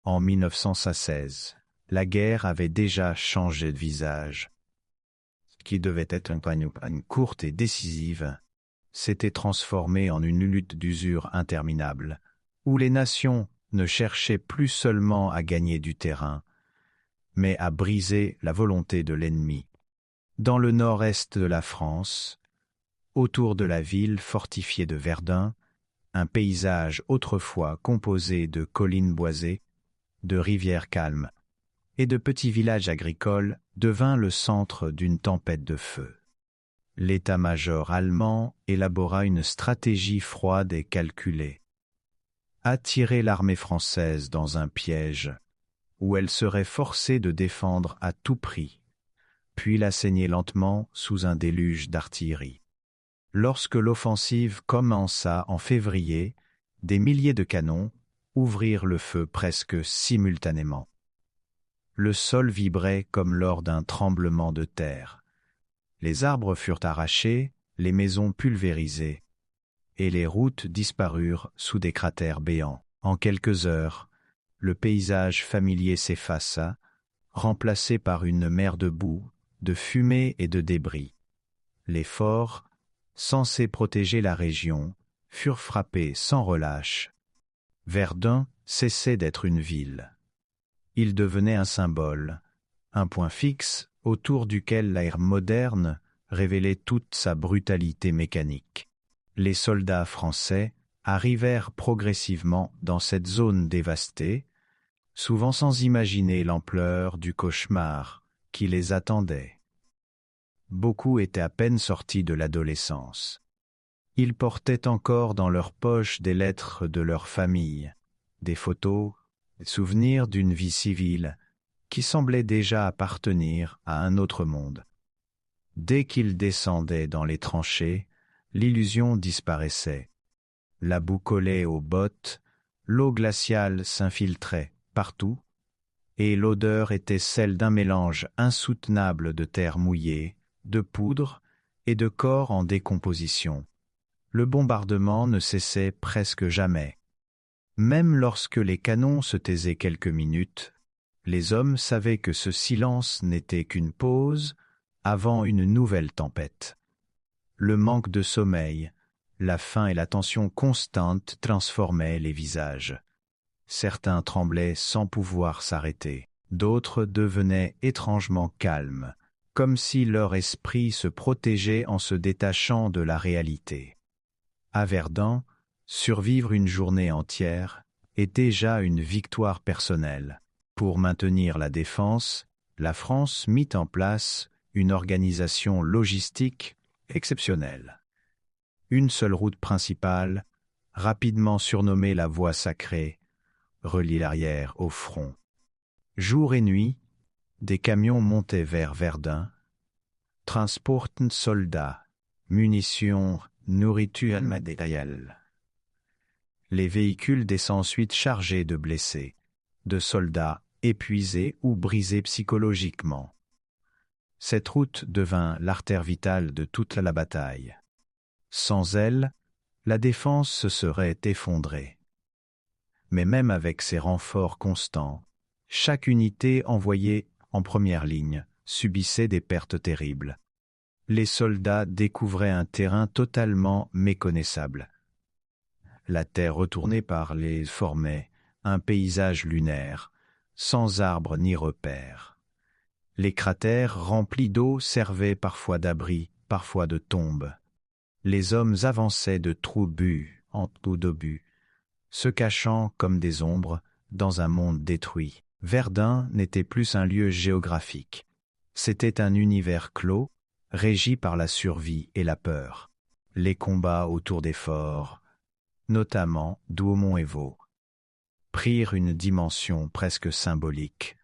En 1916, la guerre avait déjà changé de visage. Ce qui devait être une campagne courte et décisive s'était transformé en une lutte d'usure interminable, où les nations ne cherchaient plus seulement à gagner du terrain, mais à briser la volonté de l'ennemi. Dans le nord-est de la France, autour de la ville fortifiée de Verdun, un paysage autrefois composé de collines boisées, de rivières calmes et de petits villages agricoles devint le centre d'une tempête de feu. L'état-major allemand élabora une stratégie froide et calculée. Attirer l'armée française dans un piège où elle serait forcée de défendre à tout prix, puis la saigner lentement sous un déluge d'artillerie. Lorsque l'offensive commença en février, des milliers de canons ouvrirent le feu presque simultanément. Le sol vibrait comme lors d'un tremblement de terre. Les arbres furent arrachés, les maisons pulvérisées, et les routes disparurent sous des cratères béants. En quelques heures, le paysage familier s'effaça, remplacé par une mer de boue, de fumée et de débris. Les forts, censés protéger la région, furent frappés sans relâche. Verdun cessait d'être une ville. Il devenait un symbole, un point fixe autour duquel l'ère moderne révélait toute sa brutalité mécanique. Les soldats français arrivèrent progressivement dans cette zone dévastée, souvent sans imaginer l'ampleur du cauchemar qui les attendait. Beaucoup étaient à peine sortis de l'adolescence. Ils portaient encore dans leurs poches des lettres de leur famille, des photos, des souvenirs d'une vie civile qui semblait déjà appartenir à un autre monde. Dès qu'ils descendaient dans les tranchées, l'illusion disparaissait. La boue collait aux bottes, l'eau glaciale s'infiltrait partout, et l'odeur était celle d'un mélange insoutenable de terre mouillée, de poudre et de corps en décomposition. Le bombardement ne cessait presque jamais. Même lorsque les canons se taisaient quelques minutes, les hommes savaient que ce silence n'était qu'une pause avant une nouvelle tempête. Le manque de sommeil, la faim et la tension constante transformaient les visages. Certains tremblaient sans pouvoir s'arrêter, d'autres devenaient étrangement calmes, comme si leur esprit se protégeait en se détachant de la réalité. À Verdun, survivre une journée entière est déjà une victoire personnelle. Pour maintenir la défense, la France mit en place une organisation logistique exceptionnelle. Une seule route principale, rapidement surnommée la Voie sacrée, relie l'arrière au front. Jour et nuit, des camions montaient vers Verdun, transportant soldats, munitions, nourriture matérielle. Les véhicules descendent ensuite chargés de blessés, de soldats épuisés ou brisés psychologiquement. Cette route devint l'artère vitale de toute la bataille. Sans elle, la défense se serait effondrée. Mais même avec ces renforts constants, chaque unité envoyée en première ligne subissait des pertes terribles. Les soldats découvraient un terrain totalement méconnaissable. La terre retournée par les formait un paysage lunaire, sans arbres ni repères. Les cratères remplis d'eau servaient parfois d'abri, parfois de tombe. Les hommes avançaient de trous en trous d'obus, se cachant comme des ombres dans un monde détruit. Verdun n'était plus un lieu géographique. C'était un univers clos, régi par la survie et la peur. Les combats autour des forts, notamment Douaumont et Vaux, prirent une dimension presque symbolique.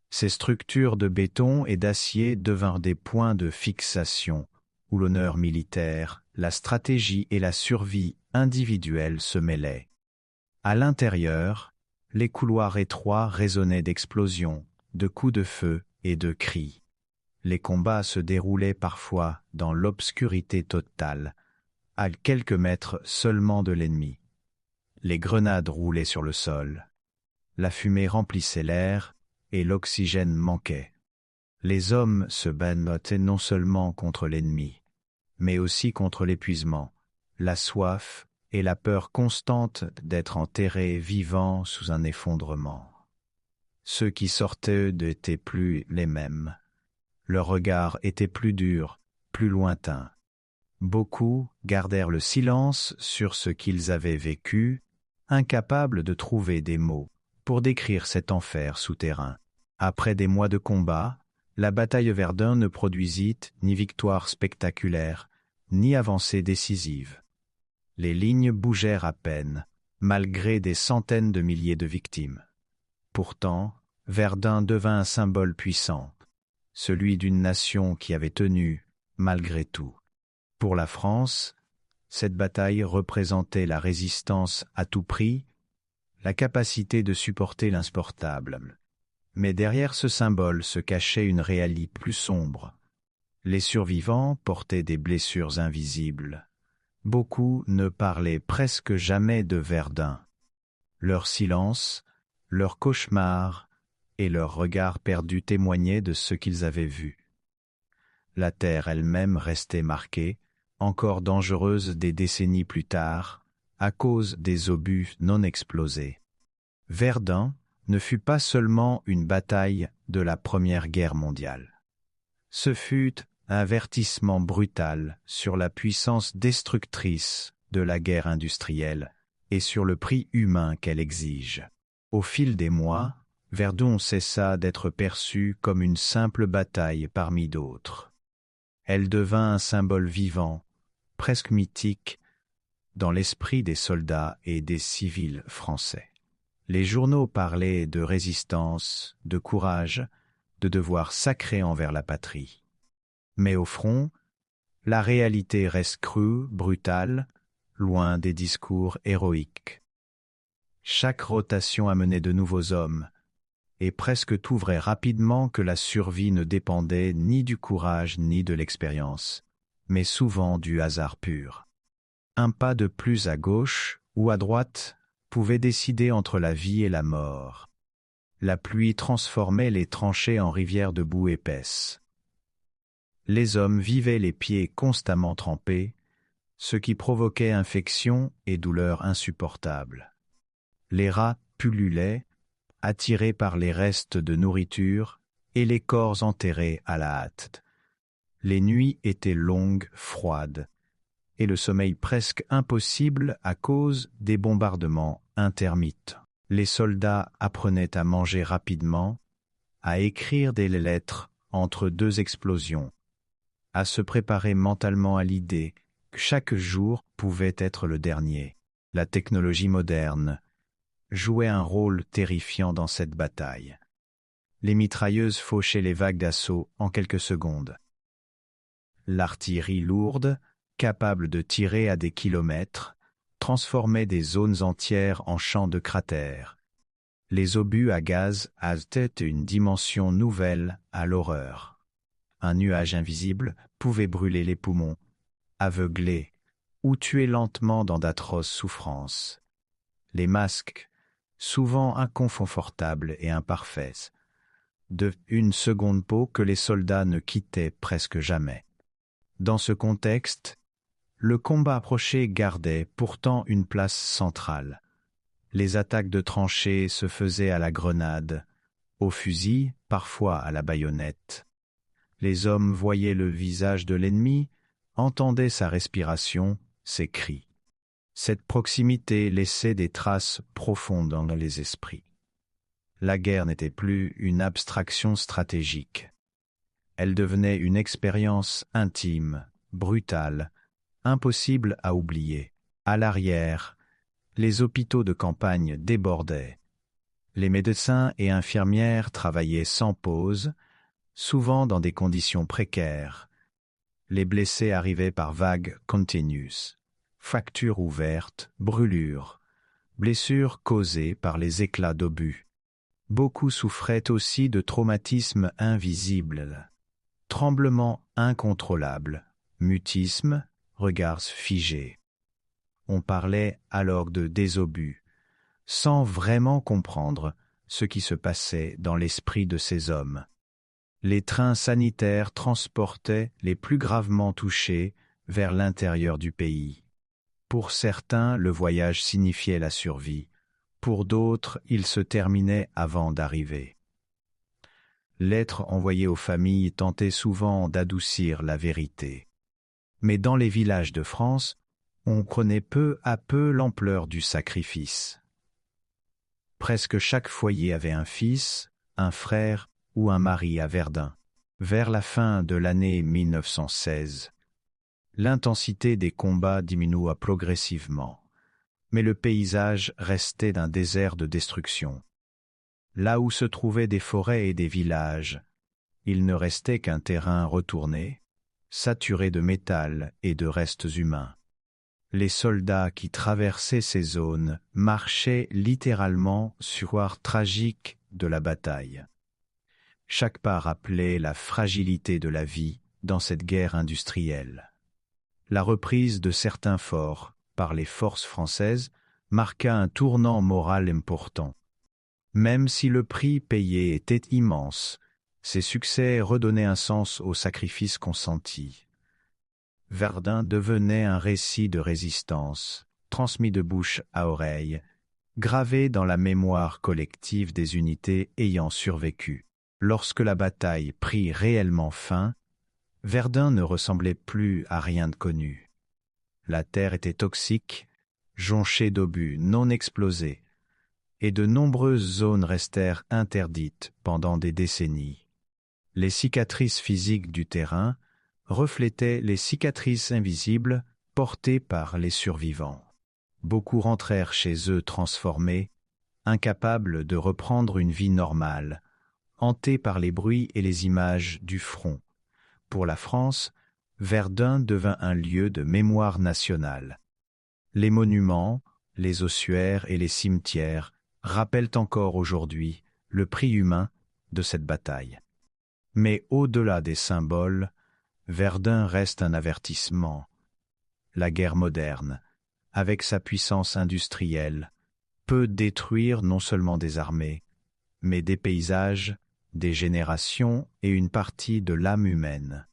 Ces structures de béton et d'acier devinrent des points de fixation où l'honneur militaire, la stratégie et la survie individuelle se mêlaient. À l'intérieur, les couloirs étroits résonnaient d'explosions, de coups de feu et de cris. Les combats se déroulaient parfois dans l'obscurité totale, à quelques mètres seulement de l'ennemi. Les grenades roulaient sur le sol. La fumée remplissait l'air, et l'oxygène manquait. Les hommes se battaient non seulement contre l'ennemi, mais aussi contre l'épuisement, la soif et la peur constante d'être enterrés vivants sous un effondrement. Ceux qui sortaient n'étaient plus les mêmes. Leur regard était plus dur, plus lointain. Beaucoup gardèrent le silence sur ce qu'ils avaient vécu, incapables de trouver des mots pour décrire cet enfer souterrain. Après des mois de combat, la bataille Verdun ne produisit ni victoire spectaculaire, ni avancée décisive. Les lignes bougèrent à peine, malgré des centaines de milliers de victimes. Pourtant, Verdun devint un symbole puissant, celui d'une nation qui avait tenu, malgré tout. Pour la France, cette bataille représentait la résistance à tout prix, la capacité de supporter l'insupportable. Mais derrière ce symbole se cachait une réalité plus sombre. Les survivants portaient des blessures invisibles. Beaucoup ne parlaient presque jamais de Verdun. Leur silence, leurs cauchemars et leurs regards perdus témoignaient de ce qu'ils avaient vu. La terre elle-même restait marquée, encore dangereuse des décennies plus tard, à cause des obus non explosés. Verdun ne fut pas seulement une bataille de la Première Guerre mondiale. Ce fut un avertissement brutal sur la puissance destructrice de la guerre industrielle et sur le prix humain qu'elle exige. Au fil des mois, Verdun cessa d'être perçue comme une simple bataille parmi d'autres. Elle devint un symbole vivant, presque mythique, dans l'esprit des soldats et des civils français. Les journaux parlaient de résistance, de courage, de devoir sacré envers la patrie. Mais au front, la réalité reste crue, brutale, loin des discours héroïques. Chaque rotation amenait de nouveaux hommes, et presque tout vrai rapidement que la survie ne dépendait ni du courage ni de l'expérience, mais souvent du hasard pur. Un pas de plus à gauche ou à droite pouvait décider entre la vie et la mort. La pluie transformait les tranchées en rivières de boue épaisse. Les hommes vivaient les pieds constamment trempés, ce qui provoquait infections et douleurs insupportables. Les rats pullulaient, attirés par les restes de nourriture et les corps enterrés à la hâte. Les nuits étaient longues, froides, et le sommeil presque impossible à cause des bombardements intermittents. Les soldats apprenaient à manger rapidement, à écrire des lettres entre deux explosions, à se préparer mentalement à l'idée que chaque jour pouvait être le dernier. La technologie moderne jouait un rôle terrifiant dans cette bataille. Les mitrailleuses fauchaient les vagues d'assaut en quelques secondes. L'artillerie lourde, capable de tirer à des kilomètres, transformait des zones entières en champs de cratères. Les obus à gaz ajoutaient une dimension nouvelle à l'horreur. Un nuage invisible pouvait brûler les poumons, aveugler ou tuer lentement dans d'atroces souffrances. Les masques, souvent inconfortables et imparfaits, de une seconde peau que les soldats ne quittaient presque jamais. Dans ce contexte, le combat approché gardait pourtant une place centrale. Les attaques de tranchées se faisaient à la grenade, au fusil, parfois à la baïonnette. Les hommes voyaient le visage de l'ennemi, entendaient sa respiration, ses cris. Cette proximité laissait des traces profondes dans les esprits. La guerre n'était plus une abstraction stratégique. Elle devenait une expérience intime, brutale, impossible à oublier. À l'arrière, les hôpitaux de campagne débordaient. Les médecins et infirmières travaillaient sans pause, souvent dans des conditions précaires. Les blessés arrivaient par vagues continues. Fractures ouvertes, brûlures, blessures causées par les éclats d'obus. Beaucoup souffraient aussi de traumatismes invisibles, tremblements incontrôlables, mutisme, regards figés. On parlait alors de désobus, sans vraiment comprendre ce qui se passait dans l'esprit de ces hommes. Les trains sanitaires transportaient les plus gravement touchés vers l'intérieur du pays. Pour certains, le voyage signifiait la survie. Pour d'autres, il se terminait avant d'arriver. Lettres envoyées aux familles tentaient souvent d'adoucir la vérité. Mais dans les villages de France, on connaît peu à peu l'ampleur du sacrifice. Presque chaque foyer avait un fils, un frère ou un mari à Verdun. Vers la fin de l'année 1916, l'intensité des combats diminua progressivement, mais le paysage restait d'un désert de destruction. Là où se trouvaient des forêts et des villages, il ne restait qu'un terrain retourné, saturé de métal et de restes humains. Les soldats qui traversaient ces zones marchaient littéralement sur l'histoire tragique de la bataille. Chaque pas rappelait la fragilité de la vie dans cette guerre industrielle. La reprise de certains forts par les forces françaises marqua un tournant moral important. Même si le prix payé était immense, ces succès redonnaient un sens aux sacrifices consentis. Verdun devenait un récit de résistance, transmis de bouche à oreille, gravé dans la mémoire collective des unités ayant survécu. Lorsque la bataille prit réellement fin, Verdun ne ressemblait plus à rien de connu. La terre était toxique, jonchée d'obus non explosés, et de nombreuses zones restèrent interdites pendant des décennies. Les cicatrices physiques du terrain reflétaient les cicatrices invisibles portées par les survivants. Beaucoup rentrèrent chez eux transformés, incapables de reprendre une vie normale, hantés par les bruits et les images du front. Pour la France, Verdun devint un lieu de mémoire nationale. Les monuments, les ossuaires et les cimetières rappellent encore aujourd'hui le prix humain de cette bataille. Mais au-delà des symboles, Verdun reste un avertissement. La guerre moderne, avec sa puissance industrielle, peut détruire non seulement des armées, mais des paysages, des générations et une partie de l'âme humaine.